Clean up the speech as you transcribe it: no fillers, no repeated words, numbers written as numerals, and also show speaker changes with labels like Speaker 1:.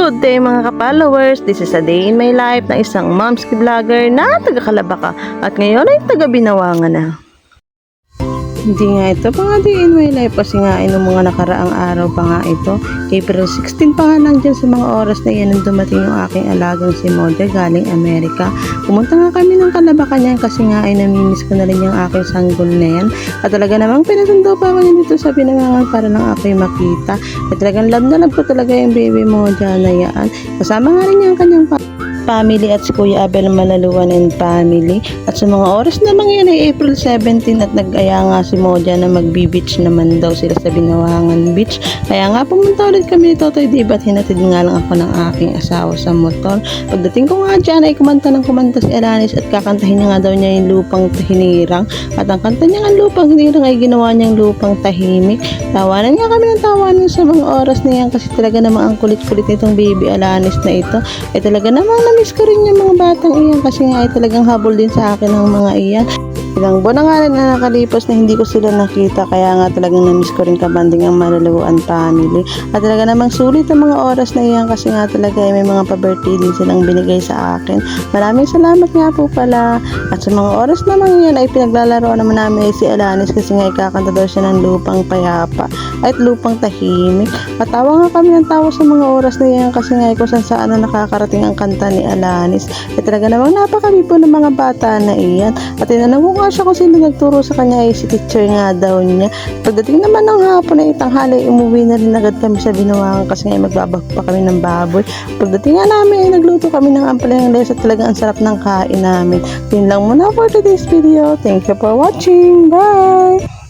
Speaker 1: Good day mga ka-followers! This is a day in my life ng isang momski vlogger na taga-Kalabaka at ngayon ay taga-Binawangan na. Hindi nga ito pa nga day in my life kasi nga nung mga nakaraang araw pa nga ito. April 16 pa nga lang dyan sa mga oras na yan nung dumating yung aking alagang si Moja galing Amerika. Pumunta nga kami ng Kalabaka niyan kasi nga ay namimiss ko na rin yung aking sanggol na yan. At talaga namang pinasundo pa ako niya dito sa Binawangan para lang ako'y makita. At talagang love na love ko talaga yung baby Moja na yan. Kasama nga rin niya ang kanyang family at si Kuya Abel Malaluan and family. At sa mga oras naman yan ay April 17 at nag-aya nga si Moja na magbi-beach naman daw sila sa Binawangan Beach. Kaya nga pumunta ulit kami ni Totoy Dave at hinatid nga lang ako ng aking asawa sa motor. Pagdating ko nga dyan ay kumanta si Alanis at kakantahin niya nga daw niya yung Lupang Hinirang. At ang kanta niya nga Lupang Hinirang ay ginawa niyang Lupang Tahimik. Tawanan nga kami ng tawanan sa mga oras na yan kasi talaga namang ang kulit-kulit nitong baby Alanis na ito. Ay talaga namang namiss ko rin yung mga batang iyan kasi nga ay talagang habol din sa akin ng mga iyan. Ilang buwan na nga rin na nakalipas na hindi ko sila nakita kaya nga talagang namiss ko rin kabanding ang Malaluan family. At talaga namang sulit ang mga oras na iyan kasi nga talaga ay may mga pa-birthday din silang binigay sa akin. Maraming salamat nga po pala. At sa mga oras naman iyan ay pinaglalaro naman namin si Alanis kasi nga ikakanta daw siya ng Lupang Payapa at Lupang Tahimik. At tawa nga kami ng tawa sa mga oras na iyan kasi nga kung saan na nakakarating ang kanta ni Alanis. At talaga namang napakabipo ng mga bata na iyan. At tinanong ko nga siya kung sino nagturo sa kanya ay si teacher nga daw niya. Pagdating naman ng hapon ay tanghali umuwi na rin agad kami sa Binawangan kasi nga magbabag pa kami ng baboy. Pagdating nga namin ay nagluto kami ng ampalayang les at talaga ang sarap ng kain namin. Yun lang muna for today's video. Thank you for watching. Bye!